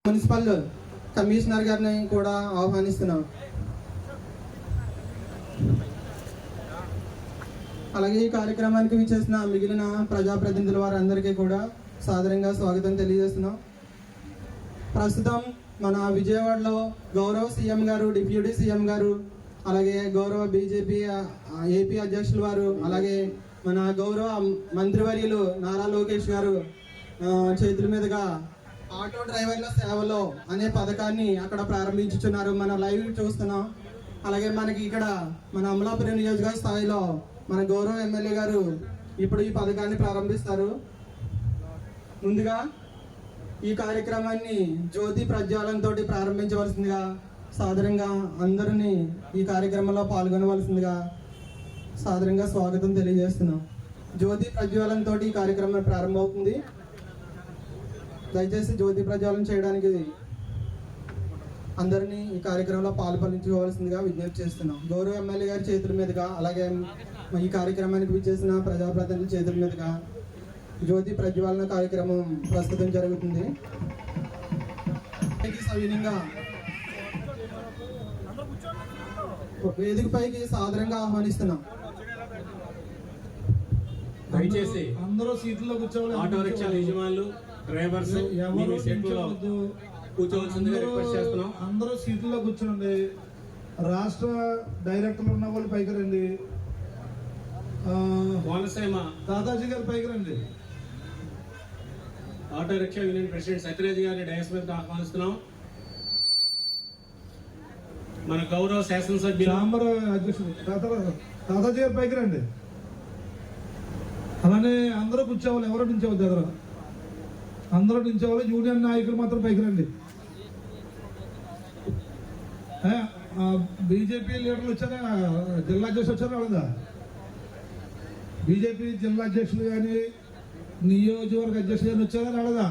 Municipal commissioner గారిని కూడా ఆహ్వానిస్తున్నాం. అలాగే ఈ కార్యక్రమానికి విచ్చేసిన మిగిలిన ప్రజాప్రతినిధుల వారందరికీ కూడా సాదరంగా స్వాగతం తెలియజేస్తున్నాం. ప్రస్తుతం మన విజయవాడలో గౌరవ సీఎం గారు, డిప్యూటీ సీఎం గారు, అలాగే గౌరవ బీజేపీ ఏపీ అధ్యక్షుల వారు, అలాగే మన గౌరవ మంత్రివర్యులు నారా లోకేష్ గారు చేతుల మీదుగా ఆటో డ్రైవర్ల సేవలో అనే పథకాన్ని అక్కడ ప్రారంభించుతున్నారు. మన లైవ్ చూస్తున్నాం. అలాగే మనకి ఇక్కడ మన అమలాపురం నియోజకవర్గ స్థాయిలో మన గౌరవ ఎమ్మెల్యే గారు ఇప్పుడు ఈ పథకాన్ని ప్రారంభిస్తారు. ముందుగా ఈ కార్యక్రమాన్ని జ్యోతి ప్రజ్వాలనతో ప్రారంభించవలసిందిగా సాదరంగా అందరినీ ఈ కార్యక్రమంలో పాల్గొనవలసిందిగా సాదరంగా స్వాగతం తెలియజేస్తున్నాం. జ్యోతి ప్రజ్వాలనతో ఈ కార్యక్రమం ప్రారంభమవుతుంది. దయచేసి జ్యోతి ప్రజ్వాలన చేయడానికి అందరినీ ఈ కార్యక్రమంలో పాల్పంచుకోవాల్సిందిగా విజ్ఞప్తి చేస్తున్నాం. గౌరవ ఎమ్మెల్యే గారి చేతుల మీదుగా, అలాగే ఈ కార్యక్రమానికి విచ్చేసిన ప్రజాప్రతినిధుల చేతుల మీదుగా జ్యోతి ప్రజ్వాలన కార్యక్రమం ప్రస్తుతం జరుగుతుంది. సవినీయంగా వేదికపైకి సాదరంగా ఆహ్వానిస్తున్నాం. దయచేసి అందరూ సీట్లలో కూర్చోవాలి. ఆటో రిక్షాల యజమానులు, డ్రైవర్స్ కూర్చోవలసిందిగా రిక్వెస్ట్ చేస్తున్నాం. అందరూ సీట్లలో కూర్చోండి. రాష్ట్ర డైరెక్టర్లు ఉన్న వాళ్ళు పైకి రండి. కోనసీమ దాదాజీ గారు పైకి రండి. Auto rickshaw union president Sathyaraj గారిని డయాస్ మీద ఆహ్వానిస్తున్నాం. మన గౌరవ శాసనసభ్యులు చాంబర్ అధ్యక్షుడు దాదాజీ గారు పైకి రండి. అలానే అందరూ కూర్చోవాలి. ఎవరో నించోవద్దు, దగ్గర అందరూ నించోవాలి. యూనియన్ నాయకులు మాత్రం పైకి రండి. బీజేపీ లీడర్లు వచ్చారా? జిల్లా అధ్యక్షులు వచ్చారా? వాళ్ళదా బీజేపీ జిల్లా అధ్యక్షులు కానీ నియోజకవర్గ అధ్యక్షులు కానీ వచ్చారా? రాలేదా?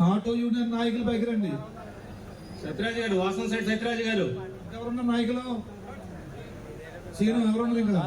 ఆటో యూనియన్ నాయకులు పైకి రండి. సత్యరాజ్ గారు, వాసన సైడ్ సత్యరాజ్ గారు. ఎవరున్న నాయకులు? సీను ఎవరున్నారు? ఇంకా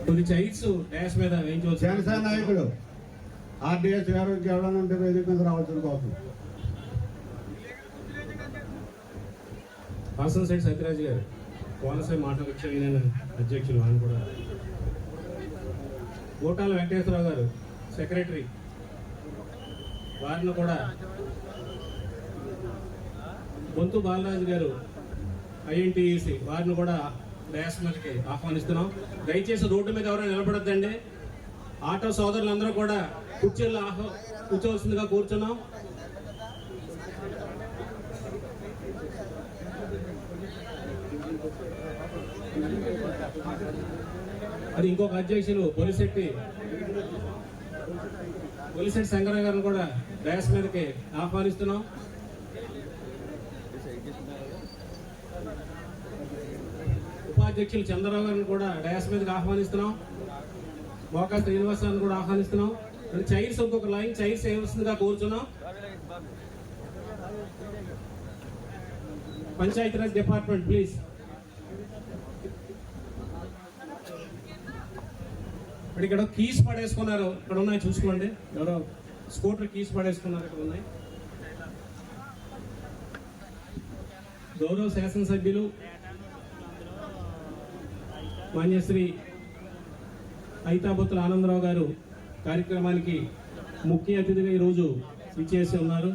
కొన్ని చైర్స్ డాష్ మీద వేయించవచ్చు. జనసేన నాయకుడు ఆర్డీఎస్ గారు ఎవరైనా వేదిక మీద రావాల్సిన కోసం వాసన సైడ్ సత్యరాజ్ గారు, కోనసీమ ఆటో రిక్షా యూనియన్ అధ్యక్షులు. ఆయన కూడా గోటాల వెంకటేశ్వరరావు గారు సెక్రటరీ, వారిని కూడా బొంతు బాలరాజు గారు ఐఎన్టీఈసీ, వారిని కూడా డయాస్ మీదకి ఆహ్వానిస్తున్నాం. దయచేసి రోడ్డు మీద ఎవరైనా నిలబడద్దండి. ఆటో సోదరులందరూ కూడా కుర్చీల్లో కూర్చోవలసిందిగా కూర్చున్నాం. అది ఇంకొక అధ్యక్షులు పొలిశెట్టి శంకరరావు గారిని కూడా డయాస్ మీదకి ఆహ్వానిస్తున్నాం. ఉపాధ్యక్షులు చంద్రరావు గారిని కూడా డయాస్ మీదకి ఆహ్వానిస్తున్నాం. మోకా శ్రీనివాసాన్ని కూడా ఆహ్వానిస్తున్నాం. చైర్స్ ఇంకొక లైన్ చైర్స్ వేయవలసిందిగా కోరుచున్నాం. Panchayati Raj department please. ఇక్కడ కీస్ పడేసుకున్నారు, ఇక్కడ ఉన్నాయి చూసుకోండి. ఎవరో స్కూటర్ కీస్ పడేసుకున్నారు, ఇక్కడ ఉన్నాయి. గౌరవ శాసనసభ్యులు మాన్యశ్రీ ఐతాబొత్తుల ఆనందరావు గారు కార్యక్రమానికి ముఖ్య అతిథిగా ఈరోజు ఇచ్చేసి ఉన్నారు.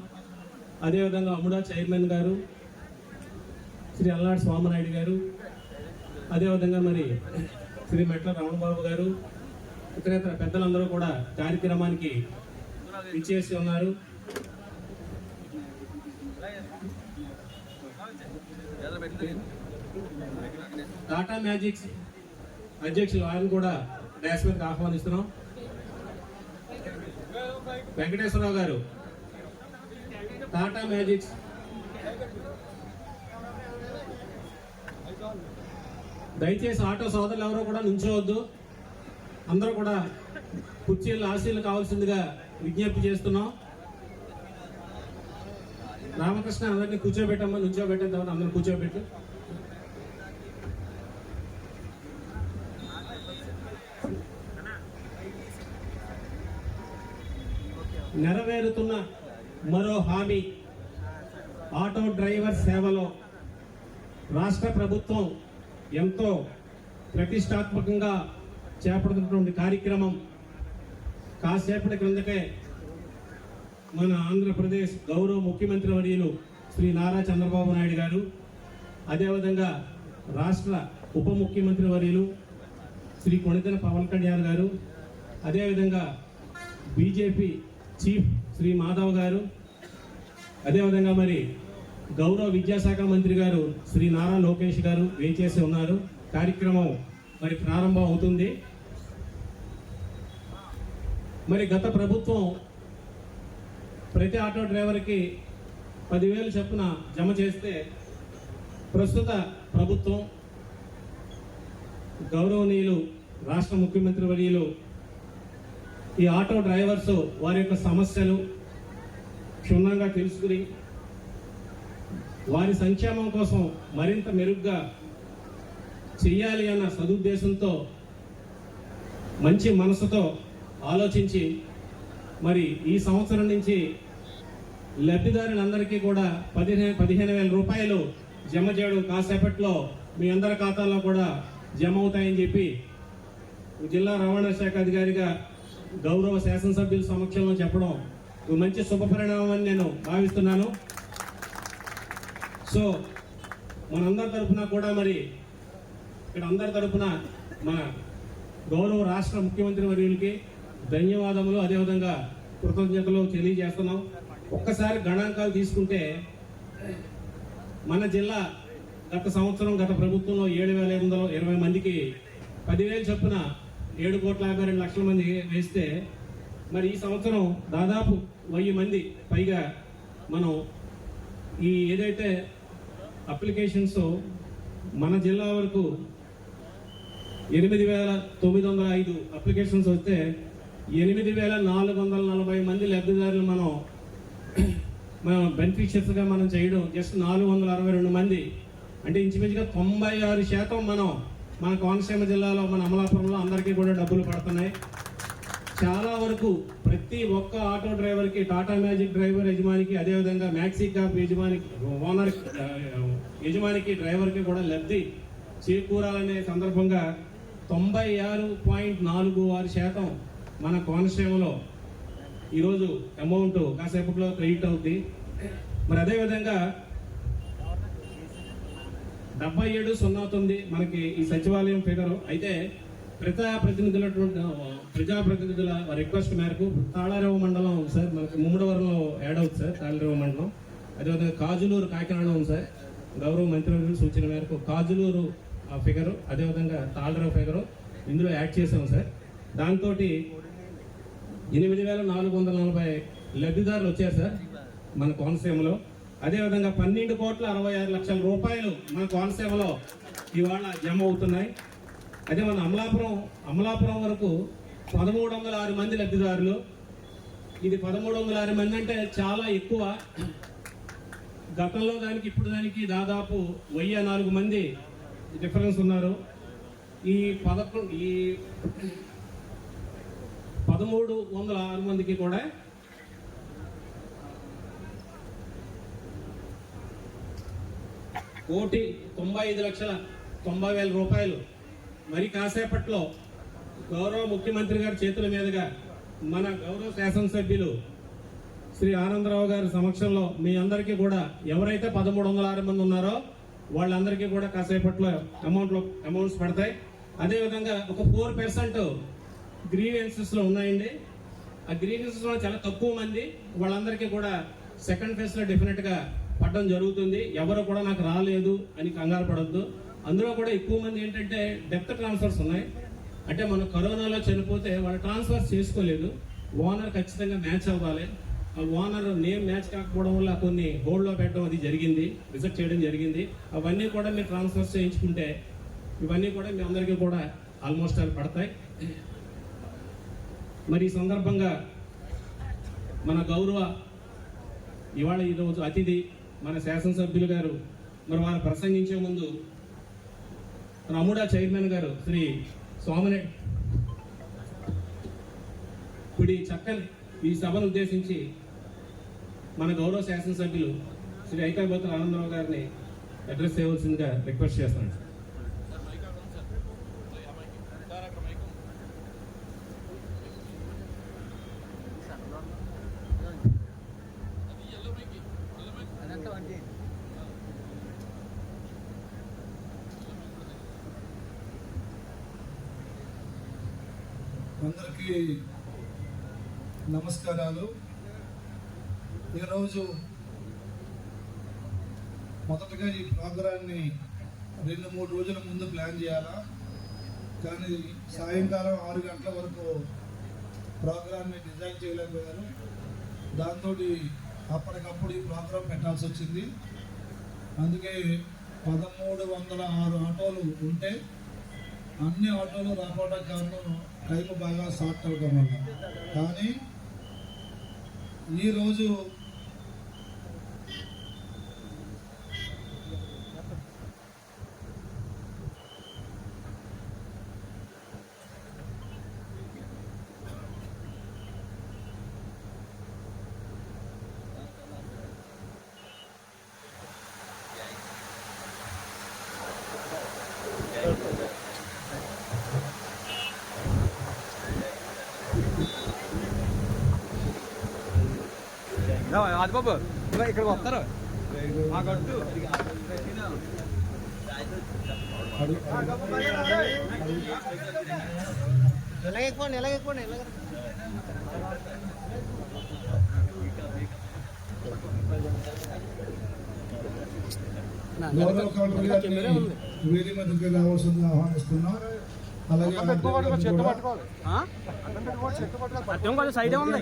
అదేవిధంగా అముడా చైర్మన్ గారు, శ్రీ అల్లాడి స్వామినాయుడు గారు, అదేవిధంగా మరి శ్రీ మెట్ల రమణబాబు గారు, ఇతరేతర పెద్దలందరూ కూడా కార్యక్రమానికి ఇచ్చేసి ఉన్నారు. టాటా మ్యాజిక్స్ అధ్యక్షులు ఆయన కూడా డాష్ మీదకి ఆహ్వానిస్తున్నాం. వెంకటేశ్వరరావు గారు, టాటా మ్యాజిక్స్ దయచేసి ఆటో సోదరులు ఎవరో కూడా నుంచోవద్దు, అందరూ కూడా కుర్చీలు ఆశీలు కావాల్సిందిగా విజ్ఞప్తి చేస్తున్నాం. రామకృష్ణ అందరినీ కూర్చోబెట్టమ్మా, నుంచోబెట్టేద్దామని అందరూ కూర్చోబెట్టు. నెరవేరుతున్న మరో హామీ, ఆటో డ్రైవర్ సేవలో రాష్ట్ర ప్రభుత్వం ఎంతో ప్రతిష్టాత్మకంగా చేపడుతున్నటువంటి కార్యక్రమం. కాసేపటి క్రిందకే మన ఆంధ్రప్రదేశ్ గౌరవ ముఖ్యమంత్రి వర్యులు శ్రీ నారా చంద్రబాబు నాయుడు గారు, అదేవిధంగా రాష్ట్ర ఉప ముఖ్యమంత్రి వర్యులు శ్రీ కొణిదెల పవన్ కళ్యాణ్ గారు, అదేవిధంగా బీజేపీ చీఫ్ శ్రీ మాధవ్ గారు, అదేవిధంగా మరి గౌరవ విద్యాశాఖ మంత్రి గారు శ్రీ నారా లోకేష్ గారు వేచేసి ఉన్నారు. కార్యక్రమం మరి ప్రారంభం అవుతుంది. మరి గత ప్రభుత్వం ప్రతి ఆటో డ్రైవర్కి 10,000 చొప్పున జమ చేస్తే, ప్రస్తుత ప్రభుత్వం గౌరవనీయులు రాష్ట్ర ముఖ్యమంత్రి వర్యులు ఈ ఆటో డ్రైవర్స్ వారి యొక్క సమస్యలు క్షుణ్ణంగా తెలుసుకుని వారి సంక్షేమం కోసం మరింత మెరుగ్గా చెయ్యాలి అన్న సదుద్దేశంతో, మంచి మనసుతో ఆలోచించి మరి ఈ సంవత్సరం నుంచి లబ్ధిదారులందరికీ కూడా 15,000 రూపాయలు జమ చేయడం కాసేపట్లో మీ అందరి ఖాతాల్లో కూడా జమ అవుతాయని చెప్పి జిల్లా రవాణా శాఖ అధికారిగా గౌరవ శాసనసభ్యుల సమక్షంలో చెప్పడం మంచి శుభపరిణామం అని నేను భావిస్తున్నాను. సో మనందరి తరఫున కూడా మరి ఇక్కడ అందరి తరఫున మన గౌరవ రాష్ట్ర ముఖ్యమంత్రి వర్యులకి ధన్యవాదములు, అదేవిధంగా కృతజ్ఞతలు తెలియజేస్తున్నాం. ఒక్కసారి గణాంకాలు తీసుకుంటే మన జిల్లా గత సంవత్సరం గత ప్రభుత్వంలో 7,820 మందికి 10,000 చొప్పున 7,52,00,000 మంది వేస్తే, మరి ఈ సంవత్సరం దాదాపు 1000 మంది పైగా మనం ఈ ఏదైతే అప్లికేషన్స్ మన జిల్లా వరకు 8,905 అప్లికేషన్స్ వస్తే 8,440 మంది లబ్ధిదారులు మనం బెనిఫిషియర్స్గా మనం చేయడం జస్ట్ 462 మంది, అంటే ఇంచుమించుగా 96% మనం మన కోనసీమ జిల్లాలో మన అమలాపురంలో అందరికీ కూడా డబ్బులు పడుతున్నాయి. చాలా వరకు ప్రతి ఒక్క ఆటో డ్రైవర్కి, టాటా మ్యాజిక్ డ్రైవర్ యజమానికి, అదేవిధంగా మ్యాక్సీ క్యాబ్ యజమానికి, ఓనర్ యజమానికి, డ్రైవర్కి కూడా లబ్ధి చేకూరాలనే సందర్భంగా 96.46% మన కోనసీమలో ఈరోజు అమౌంట్ కాసేపట్లో క్రెడిట్ అవుద్ది. మరి అదేవిధంగా 7709 మనకి ఈ సచివాలయం ఫిగర్ అయితే ప్రజాప్రతినిధుల రిక్వెస్ట్ మేరకు తాళారేవు మండలం ఉంది సార్, మనకి ముమ్మడివరంలో యాడ్ అవుతుంది సార్ తాళారేవు మండలం. అదేవిధంగా కాజులూరు కాకినాడలో ఉంది సార్, గౌరవ మంత్రివర్యుల సూచన మేరకు కాజులూరు ఫిగరు, అదేవిధంగా తాళారేవు ఫిగరు ఇందులో యాడ్ చేసాం సార్. దాంతో 8,440 లబ్ధిదారులు వచ్చారు సార్ మన కోనసీమలో. అదేవిధంగా 12,66,00,000 రూపాయలు మన కోనసీమలో ఇవాళ జమ అవుతున్నాయి. అదే మన అమలాపురం వరకు 1,306 మంది లబ్ధిదారులు. ఇది 1,306 మంది అంటే చాలా ఎక్కువ. గతంలో దానికి ఇప్పుడు దానికి దాదాపు 1,004 మంది డిఫరెన్స్ ఉన్నారు. ఈ 1,306 మందికి కూడా ₹1,95,90,000 రూపాయలు మరి కాసేపట్లో గౌరవ ముఖ్యమంత్రి గారి చేతుల మీదుగా మన గౌరవ శాసనసభ్యులు శ్రీ ఆనందరావు గారి సమక్షంలో మీ అందరికీ కూడా ఎవరైతే 1,306 మంది ఉన్నారో వాళ్ళందరికీ కూడా కాసేపట్లో అమౌంట్స్ పడతాయి. అదేవిధంగా ఒక 4% గ్రీవెన్సెస్లో ఉన్నాయండి. ఆ గ్రీవెన్సెస్లో చాలా తక్కువ మంది, వాళ్ళందరికీ కూడా సెకండ్ ఫేజ్లో డెఫినెట్గా పడడం జరుగుతుంది. ఎవరు కూడా నాకు రాలేదు అని కంగారు పడద్దు. అందులో కూడా ఎక్కువ మంది ఏంటంటే డెత్ ట్రాన్స్ఫర్స్ ఉన్నాయి. అంటే మనం కరోనాలో చనిపోతే వాళ్ళు ట్రాన్స్ఫర్ చేసుకోలేదు, ఓనర్ ఖచ్చితంగా మ్యాచ్ అవ్వాలి. ఆ ఓనర్ నేమ్ మ్యాచ్ కాకపోవడం వల్ల కొన్ని హోల్డ్లో పెట్టడం అది జరిగింది, రిజెక్ట్ చేయడం జరిగింది. అవన్నీ కూడా మీరు ట్రాన్స్ఫర్ చేయించుకుంటే ఇవన్నీ కూడా మీ అందరికీ కూడా ఆల్మోస్ట్ అవి పడతాయి. మరి ఈ సందర్భంగా మన గౌరవ ఇవాళ ఈరోజు అతిథి మన శాసనసభ్యులు గారు మరి వారు ప్రసంగించే ముందు మన అముడా చైర్మన్ గారు శ్రీ సోమనాయుడు ఇప్పుడు ఈ చక్కని ఈ సభను ఉద్దేశించి మన గౌరవ శాసనసభ్యులు శ్రీ ఐకాబోతుల ఆనందరావు గారిని అడ్రస్ చేయవలసిందిగా రిక్వెస్ట్ చేస్తున్నాను. అందరికీ నమస్కారాలు. ఈరోజు మొదటగా ఈ ప్రోగ్రాన్ని 2-3 రోజుల ముందు ప్లాన్ చేయాలా, కానీ సాయంకాలం 6 గంటల వరకు ప్రోగ్రాన్ని డిజైన్ చేయలేకపోయారు. దాంతో అప్పటికప్పుడు ఈ ప్రోగ్రాం పెట్టాల్సి వచ్చింది. అందుకే 1306 ఆటోలు ఉంటే అన్ని ఆటోలు రాకపోవడానికి కారణం టైం బాగా షార్ట్ అవడం వల్ల. కానీ ఈరోజు అది బాబు ఇక్కడికి వస్తారు ఆ గట్టు ఎలాగెక్కోండి గౌరవ కలెక్టర్ గారిని వేది మధ్యకి రావాల్సిందిగా ఆహ్వానిస్తున్నాం. అలాగే సైడే ఉంది.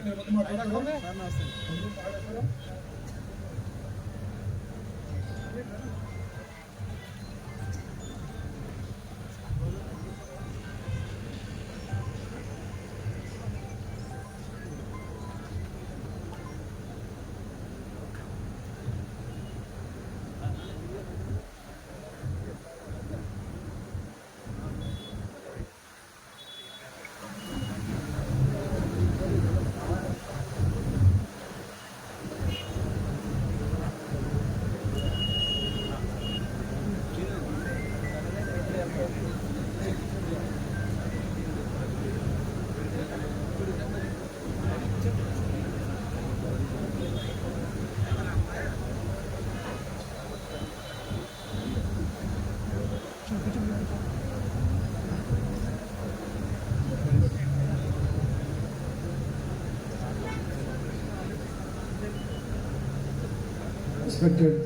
రెస్పెక్టెడ్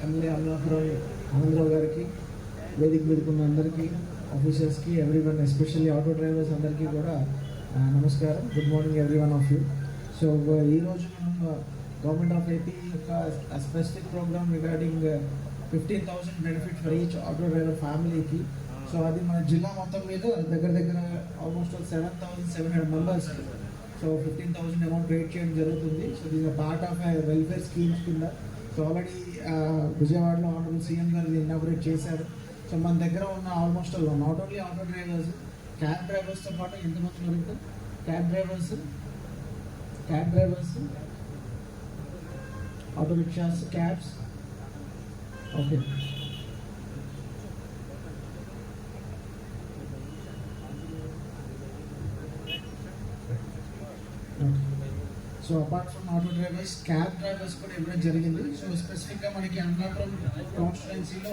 ఎమ్మెల్యే ఆనందరావు గారికి, వేదిక మీదకున్న అందరికీ, ఆఫీసర్స్కి, ఎవ్రీవన్, ఎస్పెషల్లీ ఆటో డ్రైవర్స్ అందరికీ కూడా నమస్కారం. Good morning every one of you. So ఈరోజు మనం గవర్నమెంట్ ఆఫ్ ఏపీ యొక్క specific programme regarding 15,000 benefit for each auto driver ఫ్యామిలీకి. సో అది మన జిల్లా మొత్తం మీద దగ్గర ఆల్మోస్ట్ 7,700 మెంబర్స్కి సో 15,000 అమౌంట్ రేట్ చేయడం జరుగుతుంది. So these part of welfare schemes కింద. సో ఆల్రెడీ విజయవాడలో ఆనరబుల్ సీఎం గారు ఇనాగరేట్ చేశారు. సో మన దగ్గర ఉన్న almost not only auto drivers, cab డ్రైవర్స్తో పాటు ఎంతమంది వరకు cab drivers, auto rickshaws, cabs, okay. So apart from auto drivers, cab drivers కూడా ఇవ్వడం జరిగింది. సో స్పెసిఫిక్గా మనకి అనంతపురం కాన్స్టిట్యుయెన్సీలో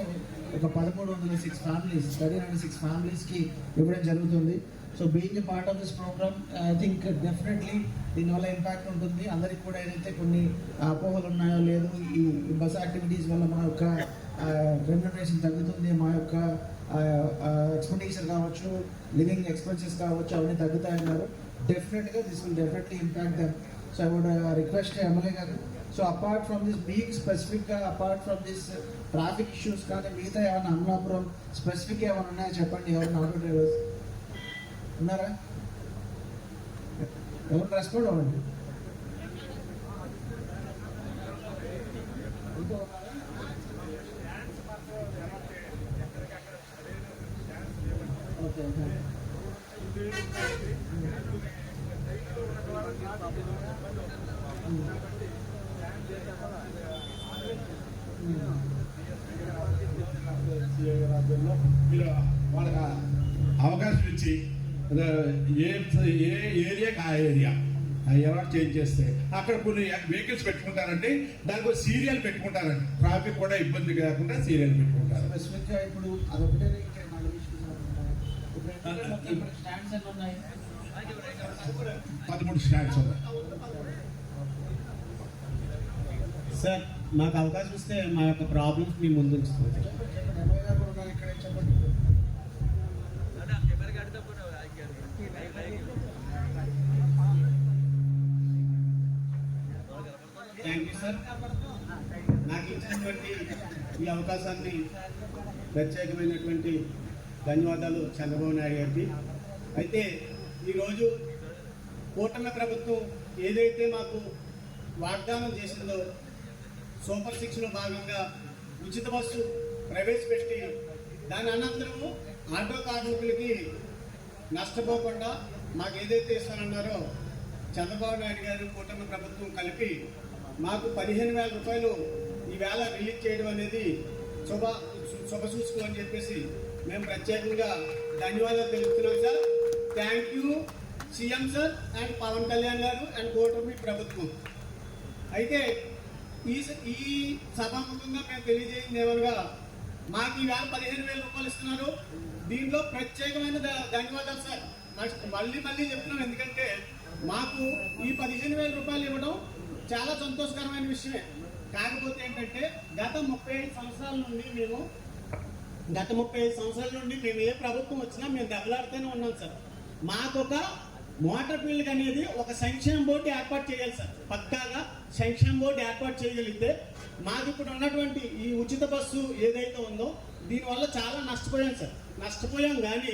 ఒక 1306 ఫ్యామిలీస్, 1306 ఫ్యామిలీస్కి ఇవ్వడం జరుగుతుంది. So being a part of this programme, I think definitely దీనివల్ల ఇంపాక్ట్ ఉంటుంది. అందరికి కూడా ఏదైతే కొన్ని అపోహలు ఉన్నాయో లేదు, ఈ బస్ యాక్టివిటీస్ వల్ల మా యొక్క రెమ్యునరేషన్ తగ్గుతుంది, మా యొక్క ఎక్స్పెండిచర్ కావచ్చు, లివింగ్ ఎక్స్పెన్సెస్ కావచ్చు, అవన్నీ తగ్గుతాయన్నారు. definitely this will definitely impact them. So I would request MLA garu. So apart from this being specific, apart from this traffic issues కానీ మిగతా ఏమైనా అమలాపురం స్పెసిఫిక్ ఏమైనా ఉన్నాయో చెప్పండి. ఎవరైనా ఆటో డ్రైవర్స్ ఉన్నారా? ఎవరు రెస్పాండ్ అవ్వండి. Okay okay. మీరు వాళ్ళకి అవకాశం ఇచ్చి ఏ ఏరియాకి ఆ ఏరియా ఎలా చేంజ్ చేస్తే అక్కడ కొన్ని వెహికల్స్ పెట్టుకుంటారండి, దానికి ఒక సీరియల్ పెట్టుకుంటారండి, ట్రాఫిక్ కూడా ఇబ్బంది కాకుండా సీరియల్ పెట్టుకుంటారు. స్పెసిఫిక్గా ఇప్పుడు అదొకటే ఇంకా 4 issues ఉన్నాయి. స్టాండ్స్ ఎన్ని ఉన్నాయి? 13 స్టాండ్స్ ఉన్నాయి. సార్ మాకు అవకాశం ఇస్తే మా యొక్క ప్రాబ్లమ్స్ మీ ముందు ఉంచుతాం. ఎమ్మెల్యే గారు ఉన్నారు ఇక్కడ, చెప్పండి. Thank you sir. నాకు ఇచ్చినటువంటి ఈ అవకాశాన్ని ప్రత్యేకమైనటువంటి ధన్యవాదాలు చంద్రబాబు నాయుడు గారికి. అయితే ఈరోజు కూటమి ప్రభుత్వం ఏదైతే మాకు వాగ్దానం చేసిందో సూపర్ 6లో భాగంగా ఉచిత బస్సు ప్రవేశపెట్టి దాని అనంతరము ఆటో కార్మికులకి నష్టపోకుండా మాకు ఏదైతే ఇస్తానన్నారో చంద్రబాబు నాయుడు గారు కూటమి ప్రభుత్వం కలిపి మాకు 15,000 రూపాయలు ఈవేళ రిలీజ్ చేయడం అనేది శుభసూచకం అని చెప్పేసి మేము ప్రత్యేకంగా ధన్యవాదాలు తెలుపుతున్నాం sir. Thank you CM sir and Pawan Kalyan garu and కూటమి ప్రభుత్వం. అయితే ఈ సభాముఖంగా మేము తెలియజేయింది ఏమనగా మాకు ఈవేళ 15,000 రూపాయలు ఇస్తున్నారు. దీంట్లో ప్రత్యేకమైన ధన్యవాదాలు సార్. మళ్ళీ చెప్తున్నాం, ఎందుకంటే మాకు ఈ 15,000 రూపాయలు ఇవ్వడం చాలా సంతోషకరమైన విషయమే. కాకపోతే ఏంటంటే గత 35 సంవత్సరాల నుండి మేము ఏ ప్రభుత్వం వచ్చినా మేము దెబ్బలాడుతూనే ఉన్నాం సార్. మాకొక మోటార్ ఫీల్డ్ అనేది ఒక సంక్షేమ బోర్డు ఏర్పాటు చేయాలి సార్. పక్కాగా సంక్షేమ బోర్డు ఏర్పాటు చేయగలిగితే మాకు ఇప్పుడు ఉన్నటువంటి ఈ ఉచిత బస్సు ఏదైతే ఉందో దీనివల్ల చాలా నష్టపోయాం కానీ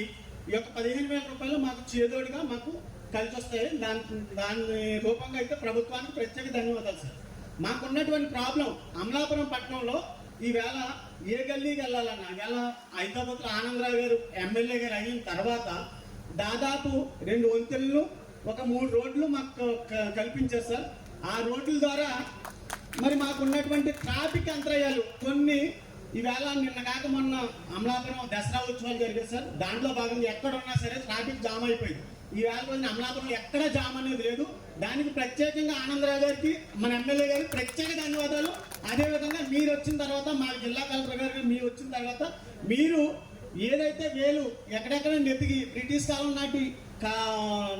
ఈ యొక్క 15,000 రూపాయలు మాకు చేదోడుగా మాకు కలిసి వస్తాయి. దాని రూపంగా అయితే ప్రభుత్వానికి ప్రత్యేక ధన్యవాదాలు సార్. మాకున్నటువంటి ప్రాబ్లం అమలాపురం పట్టణంలో ఈవేళ ఏ గల్లీకి వెళ్ళాలన్నా ఇవాళ హైదరాబాద్లో ఆనందరావు గారు ఎమ్మెల్యే గారు అయిన తర్వాత దాదాపు 2 వంతెనలు ఒక 3 రోడ్లు మాకు కల్పించారు సార్. ఆ రోడ్ల ద్వారా మరి మాకున్నటువంటి ట్రాఫిక్ అంతరాయాలు కొన్ని ఈవేళ నిన్న కాక మొన్న అమలాపురం దసరా ఉత్సవాలు జరిగాయి సార్. దాంట్లో భాగంగా ఎక్కడున్నా సరే ట్రాఫిక్ జామ్ అయిపోయింది. ఈవేళ రోజున అమలాపురం ఎక్కడ జామ్ అనేది లేదు. దానికి ప్రత్యేకంగా ఆనందరావు గారికి మన ఎమ్మెల్యే గారికి ప్రత్యేక ధన్యవాదాలు. అదేవిధంగా మీరు వచ్చిన తర్వాత మా జిల్లా కలెక్టర్ గారికి మీరు వచ్చిన తర్వాత మీరు ఏదైతే వేలు ఎక్కడెక్కడ నెతికి బ్రిటిష్ కాలం నాటి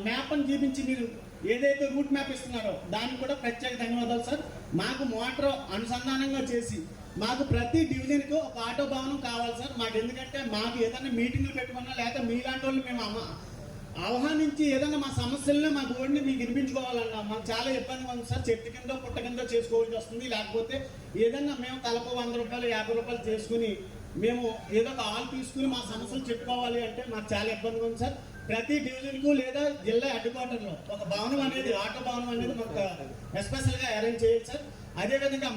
మ్యాప్ని చూపించి మీరు ఏదైతే రూట్ మ్యాప్ ఇస్తున్నారో దానికి కూడా ప్రత్యేక ధన్యవాదాలు సార్. మాకు మోటార్ అనుసంధానంగా చేసి మాకు ప్రతి డివిజన్కి ఒక ఆటో భవనం కావాలి సార్. మాకు ఎందుకంటే మాకు ఏదైనా మీటింగ్లు పెట్టుకున్నా లేకపోతే మీలాంటి వాళ్ళు మేము ఆహ్వానించి ఏదైనా మా సమస్యలను మా బోర్డుని మీకు వినిపించుకోవాలన్నా మాకు చాలా ఇబ్బందిగా ఉంది సార్. చెట్టు కింద పుట్ట కింద చేసుకోవాల్సి వస్తుంది. లేకపోతే ఏదన్నా మేము తలకు 100 రూపాయలు 50 రూపాయలు చేసుకుని మేము ఏదో ఒక ఆల్ తీసుకుని మా సమస్యలు చెప్పుకోవాలి అంటే మాకు చాలా ఇబ్బందిగా ఉంది సార్. ప్రతి డివిజన్కు లేదా జిల్లా హెడ్ క్వార్టర్లో ఒక భవనం అనేది ఆటో భవనం అనేది మాకు ఎస్పెషల్గా అరేంజ్ చేయాలి సార్. అదేవిధంగా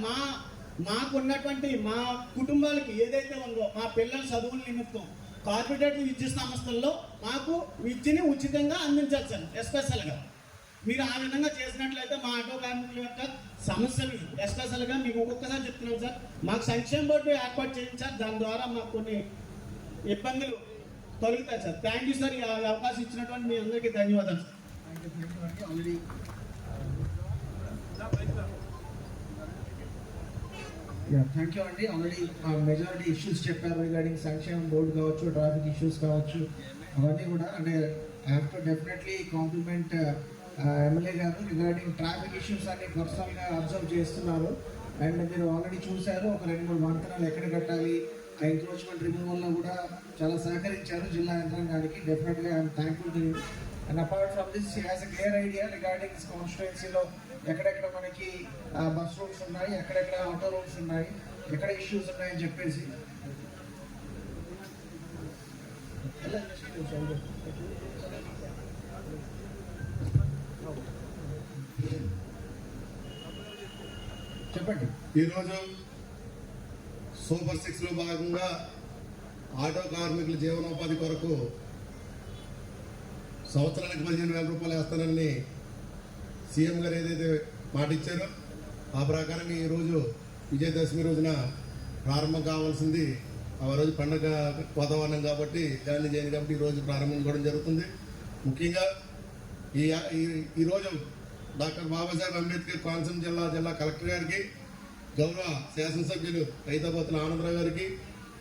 మాకు ఉన్నటువంటి మా కుటుంబాలకి ఏదైతే ఉందో మా పిల్లల చదువుల నిమిత్తం కార్పొరేటివ్ విద్యా సంస్థల్లో మాకు విద్యని ఉచితంగా అందించాలి సార్. ఎస్పెషల్గా మీరు ఆ విధంగా చేసినట్లయితే మా ఆటో కార్మికుల యొక్క సమస్యలు ఎస్పెషల్గా మీకు ఒక్కొక్కసారి చెప్తున్నాం సార్. మాకు సంక్షేమ బోర్డు ఏర్పాటు చేయండి సార్. దాని ద్వారా మాకు కొన్ని ఇబ్బందులు తొలగుతాయి సార్. Thank you sir. ఈ అవకాశం ఇచ్చినటువంటి మీ అందరికీ ధన్యవాదాలు సార్. థ్యాంక్ యూ అండి. ఆల్రెడీ మెజారిటీ ఇష్యూస్ చెప్పారు రిగార్డింగ్ సంక్షేమ బోర్డు కావచ్చు, ట్రాఫిక్ ఇష్యూస్ కావచ్చు, అవన్నీ కూడా. అంటే I have to definitely compliment MLA garu regarding traffic issues అన్ని పర్సనల్గా అబ్జర్వ్ చేస్తున్నారు. అండ్ మీరు ఆల్రెడీ చూశారు ఒక 2-3 వంతెనలు ఎక్కడ కట్టాలి, ఆ ఎంక్రోచ్మెంట్ రిమూవల్లో కూడా చాలా సహకరించారు జిల్లా యంత్రాంగానికి. Definitely I'm thankful to you. And apart from this he has a clear idea regarding this కాన్స్టిట్యుయెన్సీలో ఎక్కడెక్కడ మనకి బస్ రూట్స్ ఉన్నాయి, ఎక్కడెక్కడ ఆటో రూట్స్ ఉన్నాయి, ఎక్కడ ఇష్యూస్ ఉన్నాయని చెప్పేసి చెప్పండి. ఈరోజు సూపర్ 6లో భాగంగా ఆటో కార్మికుల జీవనోపాధి కొరకు సంవత్సరానికి 15,000 రూపాయలు వేస్తానని సీఎం గారు ఏదైతే మాట ఇచ్చారో ఆ ప్రకారం ఈరోజు విజయదశమి రోజున ప్రారంభం కావాల్సింది. ఆ రోజు పండగ వాతావరణం కాబట్టి గాంధీ జయంతి కాబట్టి ఈరోజు ప్రారంభించుకోవడం జరుగుతుంది. ముఖ్యంగా ఈరోజు డాక్టర్ బాబాసాహెబ్ అంబేద్కర్ కోనసీమ జిల్లా కలెక్టర్ గారికి, గౌరవ శాసనసభ్యులు రైతాబోతుల ఆనందరావు గారికి,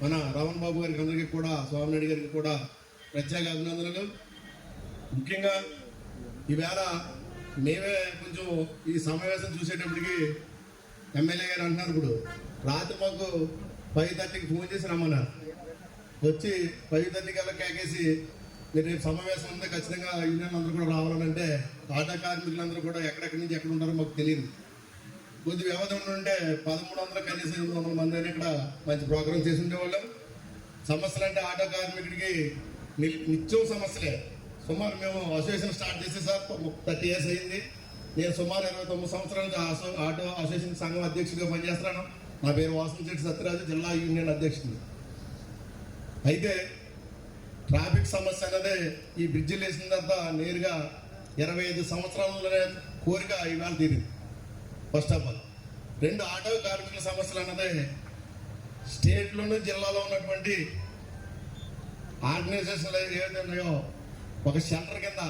మన రమణ్ బాబు గారికి అందరికీ కూడా, స్వామినాయుడు గారికి కూడా ప్రత్యేక అభినందనలు. ముఖ్యంగా ఈవేళ మేమే కొంచెం ఈ సమావేశం చూసేటప్పటికి ఎమ్మెల్యే గారు అంటున్నారు, ఇప్పుడు రాత్రి మాకు 5:30కి ఫోన్ చేసి రమ్మన్నారు. వచ్చి 5:30 కల్లా కేకేసి మీరు రేపు సమావేశం ఉంటే ఖచ్చితంగా యూనియన్ అందరూ కూడా రావాలంటే ఆటో కార్మికులందరూ కూడా ఎక్కడెక్కడి నుంచి ఎక్కడ ఉంటారో మాకు తెలియదు. కొద్ది వ్యవధి ఉంటే 1300 కనీసం 800 మంది అని ఇక్కడ మంచి ప్రోగ్రామ్ చేసి ఉండేవాళ్ళం. సమస్యలు అంటే ఆటో కార్మికుడికి నిత్యం సమస్యలే. సుమారు మేము అసోసియేషన్ స్టార్ట్ చేసి సార్ 30 years అయింది. నేను సుమారు 29 సంవత్సరాలుగా ఆటో అసోసియేషన్ సంఘం అధ్యక్షుడిగా పనిచేస్తున్నాను. నా పేరు వాసంశెట్టి సత్యరాజు, జిల్లా యూనియన్ అధ్యక్షుడు. అయితే ట్రాఫిక్ సమస్య అన్నదే ఈ బ్రిడ్జిలు వేసిన తర్వాత నేరుగా 25 సంవత్సరాలలోనే కోరిక ఇవాళ తీరింది. ఫస్ట్ ఆఫ్ ఆల్ 2 ఆటో కార్మికుల సమస్యలు అన్నదే స్టేట్లోనూ జిల్లాలో ఉన్నటువంటి ఆర్గనైజేషన్లు ఏవైతే ఉన్నాయో ఒక షెల్టర్ కింద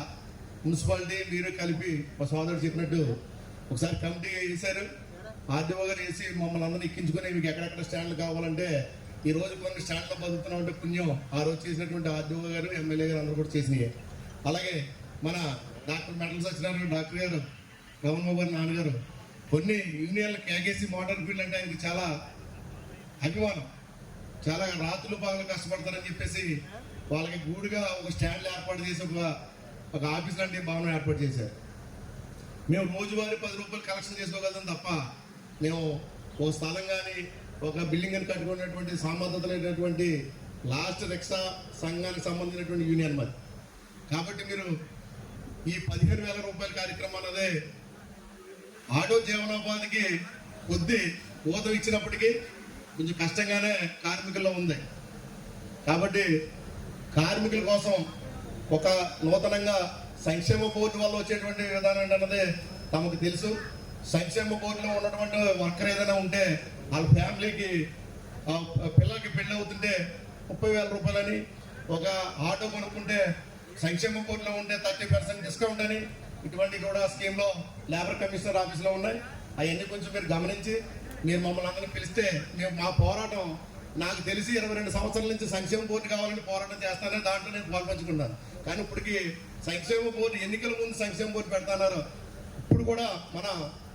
మున్సిపాలిటీ మీరు కలిపి మా సోదరుడు చెప్పినట్టు ఒకసారి కమిటీ వేశారు. ఆర్డీఓ గారు వేసి మమ్మల్ని అందరినీ ఎక్కించుకొని మీకు ఎక్కడెక్కడ స్టాండ్లు కావాలంటే ఈ రోజు కొన్ని స్టాండ్లో బతుకుతున్నాం అంటే పుణ్యం ఆ రోజు చేసినటువంటి ఆర్డీఓ గారు, ఎమ్మెల్యే గారు అందరూ కూడా చేసినాయి. అలాగే మన డాక్టర్ మెటల్ సత్యనారాయణ డాక్టర్ గారు, రమణ బాబు గారు నాన్నగారు కొన్ని యూనియన్లు కేకేసి మోటార్ ఫీల్డ్ అంటే ఆయనకి చాలా అభిమానం. చాలా రాత్రులు పగలు కష్టపడతారని చెప్పేసి వాళ్ళకి గూడుగా ఒక స్టాండ్లు ఏర్పాటు చేసి ఒక ఆఫీస్ లాంటి భవనం ఏర్పాటు చేశారు. మేము రోజువారీ 10 రూపాయలు కలెక్షన్ చేసుకోగలం తప్ప మేము ఒక స్థలం కానీ ఒక బిల్డింగ్ అని కట్టుకున్నటువంటి సామర్థ్యత లేనటువంటి లాస్ట్ రిక్షా సంఘానికి సంబంధించినటువంటి యూనియన్ మరి. కాబట్టి మీరు ఈ 15,000 రూపాయల కార్యక్రమం అన్నదే ఆటో జీవనోపాధికి కొద్ది ఊతం ఇచ్చినప్పటికీ కొంచెం కష్టంగానే కార్మికుల్లో ఉంది. కాబట్టి కార్మికుల కోసం ఒక నూతనంగా సంక్షేమ బోర్డు వల్ల వచ్చేటువంటి విధానం అన్నది తమకు తెలుసు. సంక్షేమ బోర్డులో ఉన్నటువంటి వర్కర్ ఏదైనా ఉంటే వాళ్ళ ఫ్యామిలీకి పిల్లలకి పెళ్ళి అవుతుంటే 30,000 రూపాయలని, ఒక ఆటో కొనుక్కుంటే సంక్షేమ బోర్డులో ఉంటే 30% డిస్కౌంట్ అని, ఇటువంటి కూడా స్కీమ్లో లేబర్ కమిషనర్ ఆఫీస్లో ఉన్నాయి. అవన్నీ కొంచెం మీరు గమనించి మీరు మమ్మల్ని అందరినీ పిలిస్తే మేము మా పోరాటం, నాకు తెలిసి 22 సంవత్సరాల నుంచి సంక్షేమ బోర్డు కావాలని పోరాటం చేస్తానని దాంట్లో నేను పాల్పంచుకున్నాను. కానీ ఇప్పటికి సంక్షేమ బోర్డు ఎన్నికల ముందు సంక్షేమ బోర్డు పెడతాన్నారు. ఇప్పుడు కూడా మన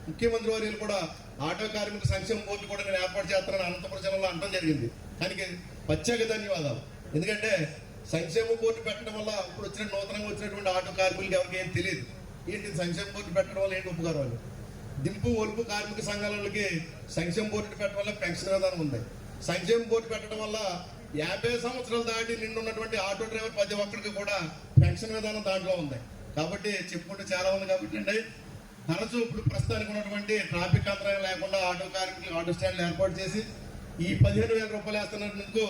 ముఖ్యమంత్రి వర్యులు కూడా ఆటో కార్మిక సంక్షేమ బోర్డు కూడా నేను ఏర్పాటు చేస్తానని అనంతపురం జిల్లాలో అనడం జరిగింది. దానికి ప్రత్యేక ధన్యవాదాలు. ఎందుకంటే సంక్షేమ బోర్డు పెట్టడం వల్ల ఇప్పుడు వచ్చిన నూతనంగా వచ్చినటువంటి ఆటో కార్మికులకి ఎవరికి ఏం తెలియదు. ఏంటి సంక్షేమ బోర్డు పెట్టడం వల్ల ఏంటి ఉపకారం అని. దింపు ఒలుపు కార్మిక సంఘాలకి సంక్షేమ బోర్డు పెట్టడం వల్ల పెన్షన్ విధానం ఉంది. సంక్షేమ బోర్డు పెట్టడం వల్ల 50 సంవత్సరాలు దాటి నిండున్నటువంటి ఆటో డ్రైవర్ ప్రతి ఒక్కరికి కూడా పెన్షన్ విధానం దాంట్లో ఉంది. కాబట్టి చెప్పుకుంటే చాలా ఉంది. కాబట్టి అండి తరచూ ఇప్పుడు ప్రస్తుతానికి ఉన్నటువంటి ట్రాఫిక్ అంతరాయం లేకుండా ఆటో కార్మికులు ఆటో స్టాండ్లు ఏర్పాటు చేసి ఈ 15,000 రూపాయలు వేస్తున్నందుకు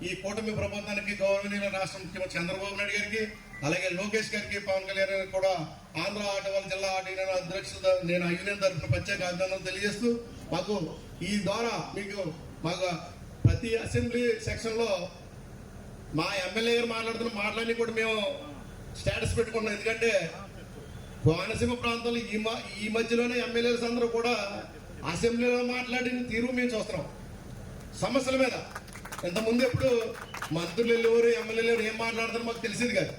ఈ కూటమి ప్రభుత్వానికి గౌరవనీయ రాష్ట్ర ముఖ్యమంత్రి చంద్రబాబు నాయుడు గారికి, అలాగే లోకేష్ గారికి, పవన్ కళ్యాణ్ గారికి కూడా ఆంధ్ర ఆటోవాళ్ళ జిల్లా ఆటో యూనియన్ అధ్యక్షుడు నేను ఆ యూనియన్ తరఫున ప్రత్యేక అభినందనలు తెలియజేస్తూ మాకు ఈ ద్వారా మాకు ప్రతి అసెంబ్లీ సెక్షన్లో మా ఎమ్మెల్యే గారు మాట్లాడుతున్న మాటలన్నీ కూడా మేము స్టేటస్ పెట్టుకున్నాం. ఎందుకంటే కోనసీమ ప్రాంతంలో ఈ మధ్యలోనే ఎమ్మెల్యేస్ అందరూ కూడా అసెంబ్లీలో మాట్లాడిన తీరు మేము చూస్తున్నాం సమస్యల మీద. ఇంతకుముందు ఎప్పుడు మంత్రులు ఎవరు ఎమ్మెల్యేలు ఎవరు ఏం మాట్లాడతారో మాకు తెలిసేది కాదు.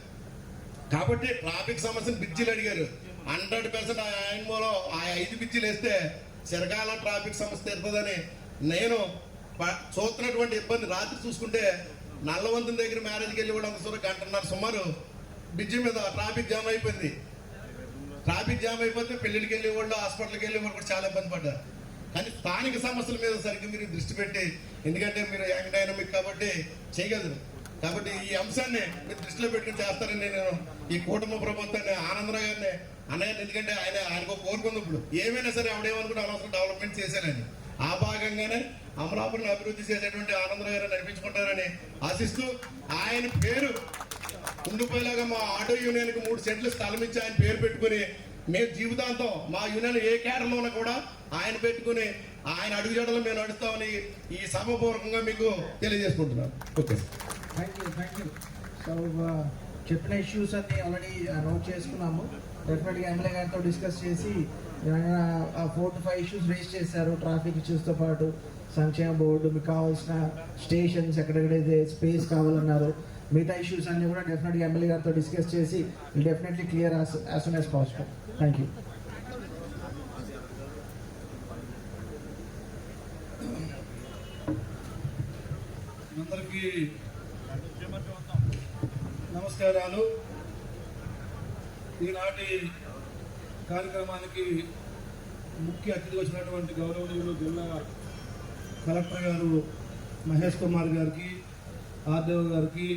కాబట్టి ట్రాఫిక్ సమస్యను బ్రిడ్జిలు అడిగారు. 100% ఆయన మూలం ఆ 5 బ్రిడ్జిలు వేస్తే చిరకాల ట్రాఫిక్ సమస్య తీరుతుందని నేను చూస్తున్నటువంటి ఇబ్బంది. రాత్రి చూసుకుంటే నల్లవంతం దగ్గర మ్యారేజ్కి వెళ్ళి కూడా అంత గంటన్నర సుమారు బ్రిడ్జి మీద ట్రాఫిక్ జామ్ అయిపోయింది. ట్రాఫిక్ జామ్ అయిపోతే పెళ్లికి వెళ్ళే వాళ్ళు, హాస్పిటల్కి వెళ్ళే వాళ్ళు కూడా చాలా ఇబ్బంది పడ్డారు. కానీ స్థానిక సమస్యల మీద సరిగ్గా మీరు దృష్టి పెట్టి, ఎందుకంటే మీరు యంగ్ డైనమిక్ కాబట్టి చేయగలరు. కాబట్టి ఈ అంశాన్ని మీరు దృష్టిలో పెట్టుకుని చేస్తారని నేను ఈ కూటమి ప్రభుత్వాన్ని ఆనందరావు గారిని అన్నయ్య, ఎందుకంటే ఆయనకు కోరుకుంది ఇప్పుడు ఏమైనా సరే ఆవిడేమనుకుంటే అనవసరం డెవలప్మెంట్ చేశానని. ఆ భాగంగానే అమలాపురం అభివృద్ధి చేసేటువంటి ఆనందరావు గారిని నడిపించుకుంటారని ఆశిస్తూ, ఆయన పేరు ఉండిపోయేలాగా మా ఆటో యూనియన్కి 3 సెంట్లు స్థలం ఇచ్చి ఆయన పేరు పెట్టుకుని మేము జీవితాంతం మా యూనియన్ ఏ కేడర్లో ఉన్నా కూడా ఆయన పెట్టుకుని ఆయన అడుగుజాడలో మేము నడుస్తామని ఈ సభపూర్వకంగా మీకు తెలియజేసుకుంటున్నాను. Okay, thank you. సో చెప్పిన ఇష్యూస్ అన్ని ఆల్రెడీ నోట్ చేసుకున్నాము. డెఫినెట్గా ఎమ్మెల్యే గారితో డిస్కస్ చేసి 4 to 5 ఇష్యూస్ రేస్ చేశారు. ట్రాఫిక్ ఇష్యూస్తో పాటు సంక్షేమ బోర్డు, మీకు కావాల్సిన స్టేషన్స్ ఎక్కడెక్కడైతే స్పేస్ కావాలన్నారు, మిగతా ఇష్యూస్ అన్ని కూడా డెఫినెట్గా ఎమ్మెల్యే గారితో డిస్కస్ చేసి definitely clear as soon as possible. Thank you. అందరికీ నమస్కారాలు. ఈనాటి కార్యక్రమానికి ముఖ్య అతిథి వచ్చినటువంటి గౌరవనీయులు జిల్లా కలెక్టర్ గారు మహేష్ కుమార్ గారికి, ఆర్డీఓ గారికి,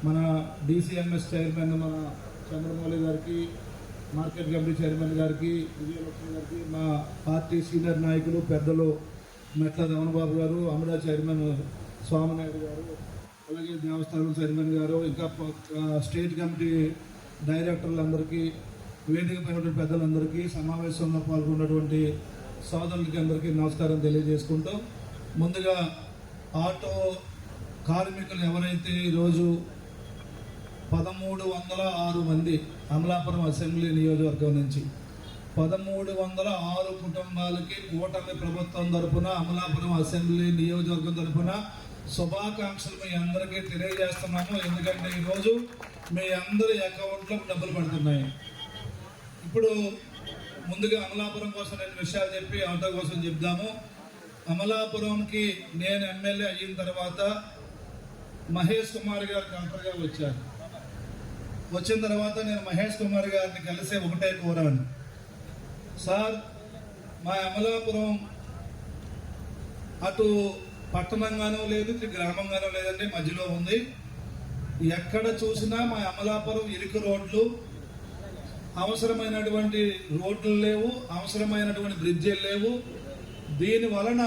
మన DCMS చైర్మన్ మన చంద్రమౌళి గారికి, మార్కెట్ కమిటీ చైర్మన్ గారికి, విజయలక్ష్మి గారికి, మా పార్టీ సీనియర్ నాయకులు పెద్దలు మెట్ల రమణబాబు గారు, అమరా చైర్మన్ స్వామినాయుడు గారు, అలాగే దేవస్థానం చైర్మన్ గారు, ఇంకా స్టేట్ కమిటీ డైరెక్టర్లందరికీ, వేదిక పైన పెద్దలందరికీ, సమావేశంలో పాల్గొన్నటువంటి సోదరులకి అందరికీ నమస్కారం తెలియజేసుకుంటూ, ముందుగా ఆటో కార్మికులు ఎవరైతే ఈరోజు 1306 మంది అమలాపురం అసెంబ్లీ నియోజకవర్గం నుంచి 1306 కుటుంబాలకి కూటమి ప్రభుత్వం తరఫున, అమలాపురం అసెంబ్లీ నియోజకవర్గం తరఫున శుభాకాంక్షలు మీ అందరికీ తెలియజేస్తున్నాము. ఎందుకంటే ఈరోజు మీ అందరి అకౌంట్లో డబ్బులు పడుతున్నాయి. ఇప్పుడు ముందుగా అమలాపురం కోసం 2 విషయాలు చెప్పి ఆటో కోసం చెప్దాము. అమలాపురంకి నేను ఎమ్మెల్యే అయిన తర్వాత మహేష్ కుమార్ గారు కలెక్టర్గా వచ్చారు. వచ్చిన తర్వాత నేను మహేష్ కుమార్ గారిని కలిసి ఒకటే కోరాను, సార్ మా అమలాపురం అటు పట్టణంగానో లేదు, ఇటు గ్రామంగానో లేదండి, మధ్యలో ఉంది. ఎక్కడ చూసినా మా అమలాపురం ఇరుకు రోడ్లు, అవసరమైనటువంటి రోడ్లు లేవు, అవసరమైనటువంటి బ్రిడ్జిలు లేవు. దీని వలన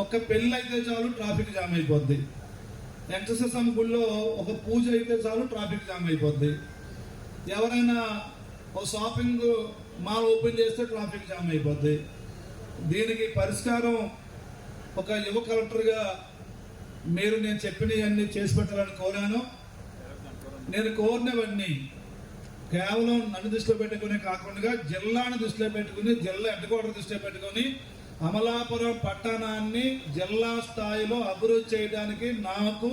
ఒక పెళ్ళి అయితే చాలు ట్రాఫిక్ జామ్ అయిపోద్ది, వెంకటేశ్వర గుళ్ళో ఒక పూజ అయితే చాలు ట్రాఫిక్ జామ్ అయిపోద్ది, ఎవరైనా ఒక షాపింగ్ మాల్ ఓపెన్ చేస్తే ట్రాఫిక్ జామ్ అయిపోద్ది. దీనికి పరిష్కారం ఒక యువ కలెక్టర్గా మీరు నేను చెప్పినవన్నీ చేసి పెట్టాలని కోరాను. నేను కోరినవన్నీ కేవలం నన్ను దృష్టిలో పెట్టుకునే కాకుండా జిల్లాను దృష్టిలో పెట్టుకుని, జిల్లా హెడ్ క్వార్టర్ దృష్టిలో పెట్టుకుని అమలాపురం పట్టణాన్ని జిల్లా స్థాయిలో అభివృద్ధి చేయడానికి నాకు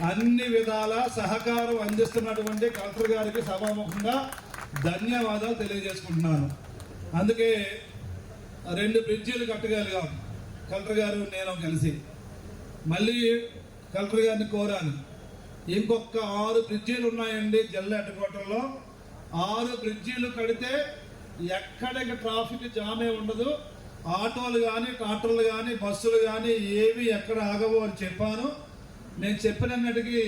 అన్ని విధాల సహకారం అందిస్తున్నటువంటి కలెక్టర్ గారికి సభాముఖంగా ధన్యవాదాలు తెలియజేసుకుంటున్నాను. అందుకే 2 బ్రిడ్జీలు కట్టగలిగాం కలెక్టర్ గారు నేను కలిసి. మళ్ళీ కలెక్టర్ గారిని కోరాను, ఇంకొక 6 బ్రిడ్జీలు ఉన్నాయండి జిల్లా హెడ్ క్వార్టర్లో, 6 బ్రిడ్జీలు కడితే ఎక్కడికి ట్రాఫిక్ జామే ఉండదు, ఆటోలు కానీ, ట్రాక్టర్లు కానీ, బస్సులు కానీ ఏవి ఎక్కడ ఆగవు అని చెప్పాను. నేను చెప్పినట్టుకి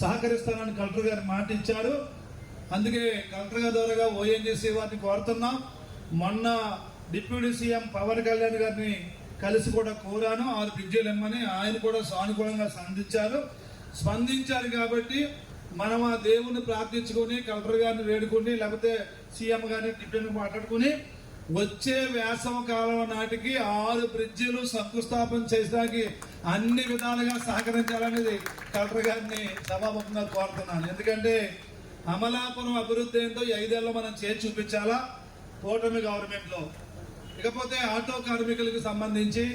సహకరిస్తానని కలెక్టర్ గారు మాట ఇచ్చారు. అందుకే కలెక్టర్ గారి ద్వారాగా ONGC వారిని కోరుతున్నాం. మొన్న డిప్యూటీ సీఎం పవన్ కళ్యాణ్ గారిని కలిసి కూడా కోరాను 6 బ్రిడ్జీలు ఇమ్మని. ఆయన కూడా సానుకూలంగా స్పందించారు. కాబట్టి మనం ఆ దేవుణ్ణి ప్రార్థించుకొని, కలెక్టర్ గారిని వేడుకొని, లేకపోతే సీఎం గారిని డిప్యూటీ మాట్లాడుకుని వచ్చే వేసవ కాలం నాటికి 6 బ్రిడ్జీలు శంకుస్థాపన చేయడానికి అన్ని విధాలుగా సహకరించాలనేది కలెక్టర్ గారిని సభాముఖంగా కోరుతున్నాను. ఎందుకంటే అమలాపురం అభివృద్ధి ఏంటో 5 ఏళ్ళలో మనం చేసి చూపించాలా కూటమి గవర్నమెంట్లో. ఇకపోతే ఆటో కార్మికులకు సంబంధించి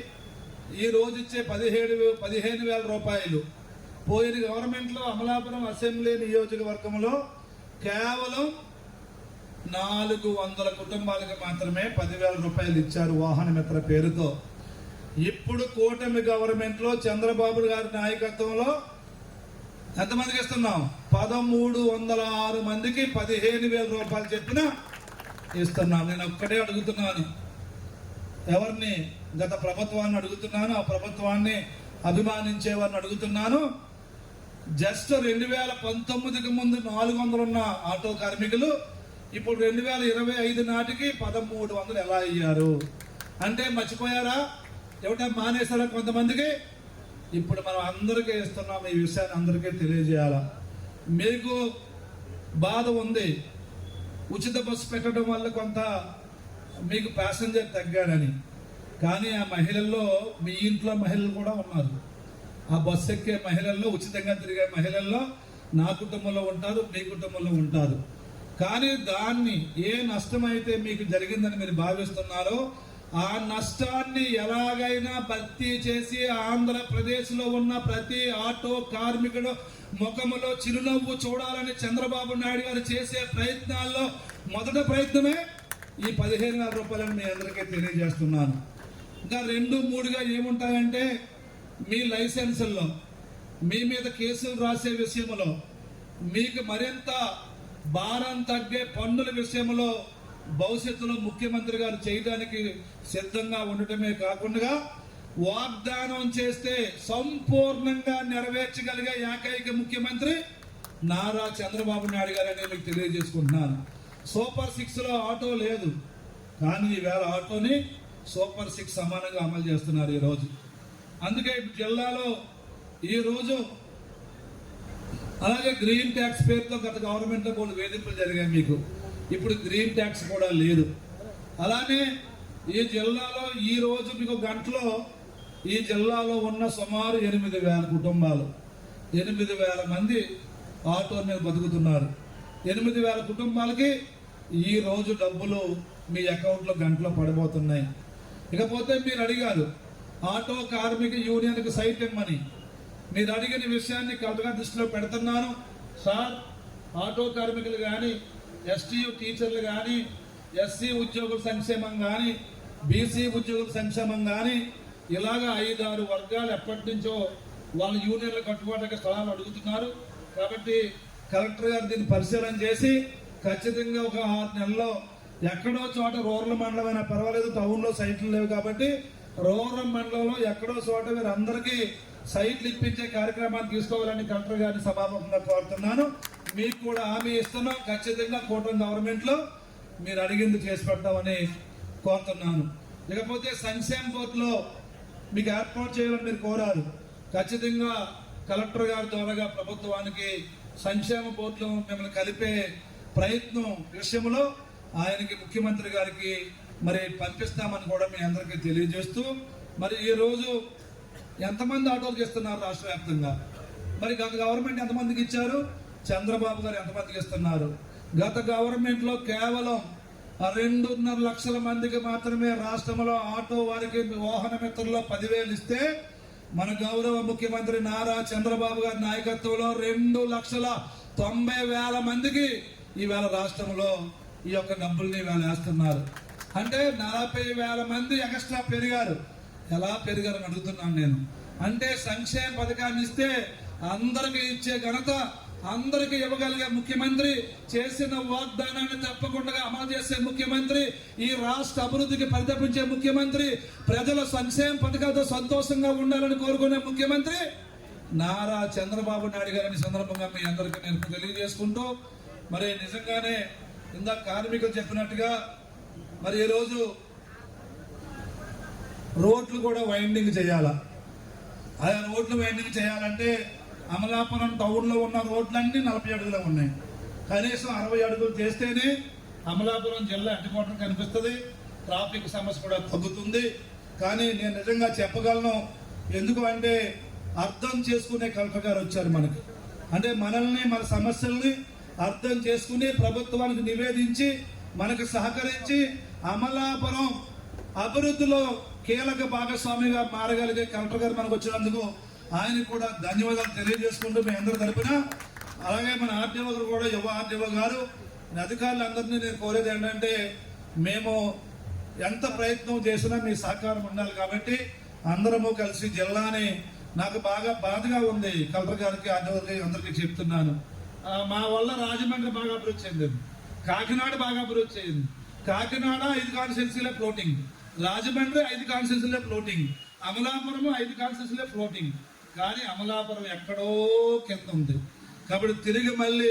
ఈ రోజు ఇచ్చే 15,000 రూపాయలు పోయిన గవర్నమెంట్లో అమలాపురం అసెంబ్లీ నియోజకవర్గంలో కేవలం 400 కుటుంబాలకు మాత్రమే 10,000 రూపాయలు ఇచ్చారు వాహన మిత్ర పేరుతో. ఇప్పుడు కూటమి గవర్నమెంట్లో చంద్రబాబు గారి నాయకత్వంలో ఎంతమందికి ఇస్తున్నాం? 1306 మందికి 15,000 రూపాయలు చెప్పిన ఇస్తున్నాం. నేను ఒక్కటే అడుగుతున్నాను, ఎవరిని? గత ప్రభుత్వాన్ని అడుగుతున్నాను, ఆ ప్రభుత్వాన్ని అభిమానించే వారిని అడుగుతున్నాను. జస్ట్ 2019కి ముందు 400 ఉన్న ఆటో కార్మికులు ఇప్పుడు 2025 నాటికి 1300 ఎలా అయ్యారు అంటే మర్చిపోయారా? ఎవట మానేశారా కొంతమందికి? ఇప్పుడు మనం అందరికీ ఇస్తున్నాం. ఈ విషయాన్ని అందరికీ తెలియజేయాలా. మీకు బాధ ఉంది, ఉచిత బస్సు పెట్టడం వల్ల కొంత మీకు ప్యాసింజర్ తగ్గాడని. కానీ ఆ మహిళల్లో మీ ఇంట్లో మహిళలు కూడా ఉన్నారు. ఆ బస్సు ఎక్కే మహిళల్లో, ఉచితంగా తిరిగే మహిళల్లో నా కుటుంబంలో ఉంటారు, మీ కుటుంబంలో ఉంటారు. కానీ దాన్ని ఏ నష్టం అయితే మీకు జరిగిందని మీరు భావిస్తున్నారో ఆ నష్టాన్ని ఎలాగైనా భర్తీ చేసి ఆంధ్రప్రదేశ్లో ఉన్న ప్రతి ఆటో కార్మికుడు ముఖములో చిరునవ్వు చూడాలని చంద్రబాబు నాయుడు గారు చేసే ప్రయత్నాల్లో మొదటి ప్రయత్నమే ఈ 15,000 రూపాయలని మీ అందరికీ తెలియజేస్తున్నాను. ఇంకా 2-3గా ఏముంటాయంటే మీ లైసెన్సుల్లో, మీ మీద కేసులు రాసే విషయంలో, మీకు మరింత భారం తగ్గే పన్నుల విషయంలో భవిష్యత్తులో ముఖ్యమంత్రి గారు చేయడానికి సిద్ధంగా ఉండటమే కాకుండా వాగ్దానం చేస్తే సంపూర్ణంగా నెరవేర్చగలిగే ఏకైక ముఖ్యమంత్రి నారా చంద్రబాబు నాయుడు గారు అని మీకు తెలియజేసుకుంటున్నాను. సూపర్ 6లో ఆటో లేదు, కానీ ఈవేళ ఆటోని సూపర్ 6 సమానంగా అమలు చేస్తున్నారు ఈరోజు. అందుకే జిల్లాలో ఈరోజు అలాగే గ్రీన్ ట్యాక్స్ పేరుతో గత గవర్నమెంట్లో కూడా వేధింపులు జరిగాయి మీకు. ఇప్పుడు గ్రీన్ ట్యాక్స్ కూడా లేదు. అలానే ఈ జిల్లాలో ఈ రోజు మీకు గంటలో ఈ జిల్లాలో ఉన్న సుమారు 8,000 కుటుంబాలు, 8,000 మంది ఆటో మీద బతుకుతున్నారు. 8,000 కుటుంబాలకి ఈ రోజు డబ్బులు మీ అకౌంట్లో గంటలో పడిపోతున్నాయి. ఇకపోతే మీరు అడిగారు ఆటో కార్మిక యూనియన్కి సైట్ ఇమ్మని. మీరు అడిగిన విషయాన్ని కరెక్ట్గా దృష్టిలో పెడుతున్నాను సార్. ఆటో కార్మికులు కానీ, ఎస్టీయూ టీచర్లు కానీ, ఎస్సీ ఉద్యోగుల సంక్షేమం కానీ, బీసీ ఉద్యోగుల సంక్షేమం కానీ, ఇలాగా 5-6 వర్గాలు ఎప్పటి నుంచో వాళ్ళ యూనియన్లు కట్టుకోవడానికి స్థలాలు అడుగుతున్నారు. కాబట్టి కలెక్టర్ గారు దీన్ని పరిశీలన చేసి ఖచ్చితంగా ఒక 6 నెలల్లో ఎక్కడో చోట రూరల్ మండలం అయినా పర్వాలేదు, టౌన్లో సైట్లు లేవు కాబట్టి రూరల్ మండలంలో ఎక్కడో చోట మీరు అందరికీ సైట్లు ఇప్పించే కార్యక్రమాన్ని తీసుకోవాలని కలెక్టర్ గారిని సభాముఖంగా కోరుతున్నాను. మీకు కూడా హామీ ఇస్తున్నాం, ఖచ్చితంగా కూటమి గవర్నమెంట్లో మీరు అడిగింది చేసి పెడతామని కోరుతున్నాను. ఇకపోతే సంక్షేమ బోర్డులో మీకు ఏర్పాటు చేయాలని మీరు కోరారు. ఖచ్చితంగా కలెక్టర్ గారి ద్వారాగా ప్రభుత్వానికి సంక్షేమ బోర్డులో మిమ్మల్ని కలిపే ప్రయత్నం విషయంలో ఆయనకి ముఖ్యమంత్రి గారికి మరి పంపిస్తామని కూడా మీ అందరికీ తెలియజేస్తూ, మరి ఈ రోజు ఎంతమంది ఆటోలు చేస్తున్నారు రాష్ట్ర వ్యాప్తంగా? మరి గత గవర్నమెంట్ ఎంతమందికి ఇచ్చారు? చంద్రబాబు గారు ఎంతమందికి ఇస్తున్నారు? గత గవర్నమెంట్లో కేవలం 2.5 లక్షల మందికి మాత్రమే రాష్ట్రంలో ఆటో వారికి వాహన మిత్రుల్లో 10,000 ఇస్తే మన గౌరవ ముఖ్యమంత్రి నారా చంద్రబాబు గారి నాయకత్వంలో 2,90,000 మందికి ఈవేళ రాష్ట్రంలో ఈ యొక్క డబ్బుల్ని ఈవేళ వేస్తున్నారు. అంటే 40,000 మంది ఎక్స్ట్రా పెరిగారు. ఎలా పెరిగారని అడుగుతున్నాను నేను. అంటే సంక్షేమ పథకాన్ని ఇస్తే అందరికీ ఇచ్చే ఘనత, అందరికీ ఇవ్వగలిగే ముఖ్యమంత్రి, చేసిన వాగ్దానాన్ని తప్పకుండా అమలు చేసే ముఖ్యమంత్రి, ఈ రాష్ట్ర అభివృద్ధికి పరితపించే ముఖ్యమంత్రి, ప్రజల సంక్షేమ పథకాలతో సంతోషంగా ఉండాలని కోరుకునే ముఖ్యమంత్రి నారా చంద్రబాబు నాయుడు గారిని సందర్భంగా మీ అందరికీ నేను తెలియజేసుకుంటూ, మరి నిజంగానే ఇందాక కార్మికులు చెప్పినట్టుగా మరి ఈరోజు రోడ్లు కూడా వైండింగ్ చేయాలా. ఆ రోడ్లు వైండింగ్ చేయాలంటే అమలాపురం టౌన్లో ఉన్న రోడ్లన్నీ 40 అడుగులు ఉన్నాయి. కనీసం 60 అడుగులు చేస్తేనే అమలాపురం జిల్లా హెడ్‌క్వార్టర్ కనిపిస్తుంది, ట్రాఫిక్ సమస్య కూడా తగ్గుతుంది. కానీ నేను నిజంగా చెప్పగలను, ఎందుకు అంటే అర్థం చేసుకునే కలెక్టర్ గారు వచ్చారు మనకి. అంటే మనల్ని, మన సమస్యల్ని అర్థం చేసుకుని ప్రభుత్వానికి నివేదించి మనకు సహకరించి అమలాపురం అభివృద్ధిలో కీలక భాగస్వామిగా మారగలిగే కలెక్టర్ గారు మనకు వచ్చినందుకు ఆయన కూడా ధన్యవాదాలు తెలియజేసుకుంటూ మీ అందరి తరపున, అలాగే మన ఆర్డీఓ గారు కూడా, యువ ఆర్డీఓ గారు, అధికారులందరినీ నేను కోరేది ఏంటంటే మేము ఎంత ప్రయత్నం చేసినా మీ సహకారం ఉండాలి. కాబట్టి అందరము కలిసి జిల్లాని నాకు బాగా బాధగా ఉంది. కలెక్టర్ గారికి అందరికీ చెప్తున్నాను. మా వల్ల రాజమండ్రి బాగా అభివృద్ధి చెందింది, కాకినాడ బాగా అభివృద్ధి చెందింది. కాకినాడ 5 కాన్స్టిట్యున్సీలే ఫ్లోటింగ్, రాజమండ్రి 5 కాన్స్టిట్యున్సీలే ఫ్లోటింగ్, అమలాపురం 5 కాన్స్టిట్యున్సీలే ఫ్లోటింగ్. కానీ అమలాపురం ఎక్కడో కింద ఉంది. కాబట్టి తిరిగి మళ్ళీ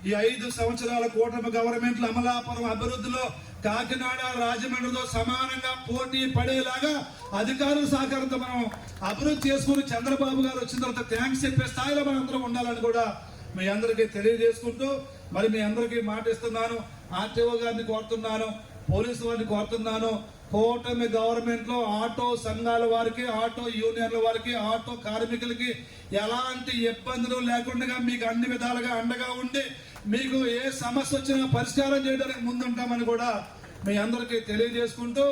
ఈ 5 సంవత్సరాల కూటమి గవర్నమెంట్లు అమలాపురం అభివృద్ధిలో కాకినాడ రాజమండ్రితో సమానంగా పోటీ పడేలాగా అధికారుల సహకారంతో మనం అభివృద్ధి చేసుకుని చంద్రబాబు గారు వచ్చిన తర్వాత థ్యాంక్స్ చెప్పే స్థాయిలో మనం అందరం ఉండాలని కూడా మీ అందరికీ తెలియజేసుకుంటూ మరి మీ అందరికీ మాట ఇస్తున్నాను. ఆర్టీఓ గారిని కోరుతున్నాను, పోలీసు వారిని కోరుతున్నాను. కూటమి గవర్నమెంట్ లో ఆటో సంఘాల వారికి, ఆటో యూనియన్ల వారికి, ఆటో కార్మికులకి ఎలాంటి ఇబ్బందులు లేకుండా మీకు అన్ని విధాలుగా అండగా ఉండి మీకు ఏ సమస్య వచ్చినా పరిష్కారం చేయడానికి ముందుంటామని కూడా మీ అందరికీ తెలియజేసుకుంటూ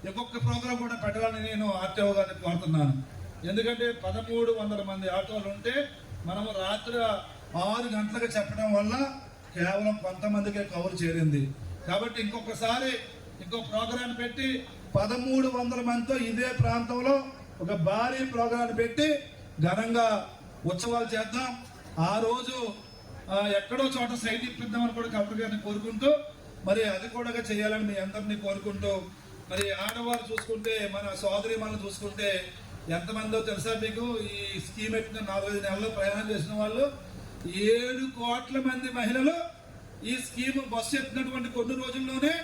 ఇంకొక ప్రోగ్రాం కూడా పెట్టాలని నేను ఆర్టీఓ గారిని కోరుతున్నాను. ఎందుకంటే 1300 మంది ఆటోలు ఉంటే మనము రాత్రి 6 గంటలకు చెప్పడం వల్ల కేవలం కొంతమందికే కవర్ చేరింది. కాబట్టి ఇంకో ప్రోగ్రాం పెట్టి 1300 మందితో ఇదే ప్రాంతంలో ఒక భారీ ప్రోగ్రాం పెట్టి ఘనంగా ఉత్సవాలు చేద్దాం. ఆ రోజు ఎక్కడో చోట సైట్ ఇప్పిద్దామని కూడా కలెక్టర్ గారిని కోరుకుంటూ మరి అది కూడా చేయాలని మీ అందరినీ కోరుకుంటూ మరి ఆడవారు చూసుకుంటే మన సోదరి మనం చూసుకుంటే ఎంతమందో తెలుసా మీకు? ఈ స్కీమ్ ఎట్టిన 4-5 నెలల్లో ప్రయాణం చేసిన వాళ్ళు 7 కోట్ల మంది మహిళలు ఈ స్కీమ్ బస్సు ఎత్తినటువంటి కొన్ని రోజుల్లోనే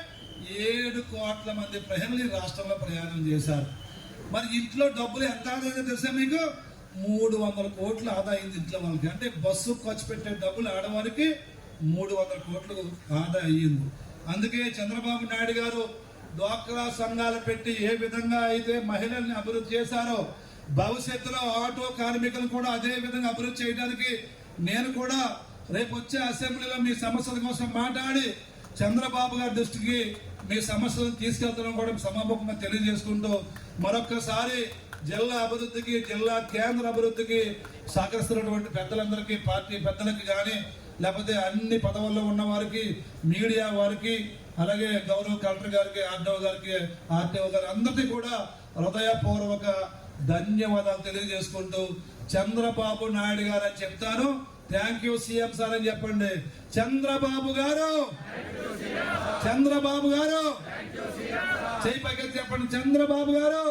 7 కోట్ల మంది మహిళలు ఈ రాష్ట్రంలో ప్రయాణం చేశారు. మరి ఇంట్లో డబ్బులు ఎంత ఆదాయం తెలుసా మీకు? 300 కోట్లు ఆదా అయింది ఇంట్లో వాళ్ళకి. అంటే బస్సు ఖర్చు పెట్టే డబ్బులు ఆడవారికి 300 కోట్లు ఆదా అయ్యింది. అందుకే చంద్రబాబు నాయుడు గారు డ్వాక్రా సంఘాలు పెట్టి ఏ విధంగా అయితే మహిళల్ని అభివృద్ధి చేశారో భవిష్యత్తులో ఆటో కార్మికులను కూడా అదే విధంగా అభివృద్ధి చేయడానికి నేను కూడా రేపు వచ్చే అసెంబ్లీలో మీ సమస్యల కోసం మాట్లాడి చంద్రబాబు గారి దృష్టికి మీ సమస్యలను తీసుకెళ్తాం కూడా సమాపకంగా తెలియజేసుకుంటూ మరొక్కసారి జిల్లా అభివృద్ధికి, జిల్లా కేంద్ర అభివృద్ధికి సహకరిస్తున్నటువంటి పెద్దలందరికీ, పార్టీ పెద్దలకి కానీ లేకపోతే అన్ని పదవుల్లో ఉన్న వారికి, మీడియా వారికి, అలాగే గౌరవ కలెక్టర్ గారికి, ఆర్టీఓ గారి అందరికీ కూడా హృదయపూర్వక ధన్యవాదాలు తెలియజేసుకుంటూ చంద్రబాబు నాయుడు గారు అని చెప్తాను. థ్యాంక్ యూ సీఎం సార్ అని చెప్పండి. చంద్రబాబు గారు, చంద్రబాబు గారు చేయి పైకి చెప్పండి. చంద్రబాబు గారు,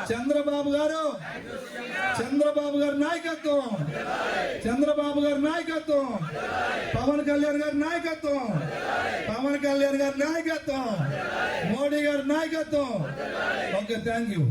చంద్రబాబు గారు, చంద్రబాబు గారి నాయకత్వం, చంద్రబాబు గారి నాయకత్వం, పవన్ కళ్యాణ్ గారి నాయకత్వం, పవన్ కళ్యాణ్ గారి నాయకత్వం, మోడీ గారి నాయకత్వం. Okay, thank you.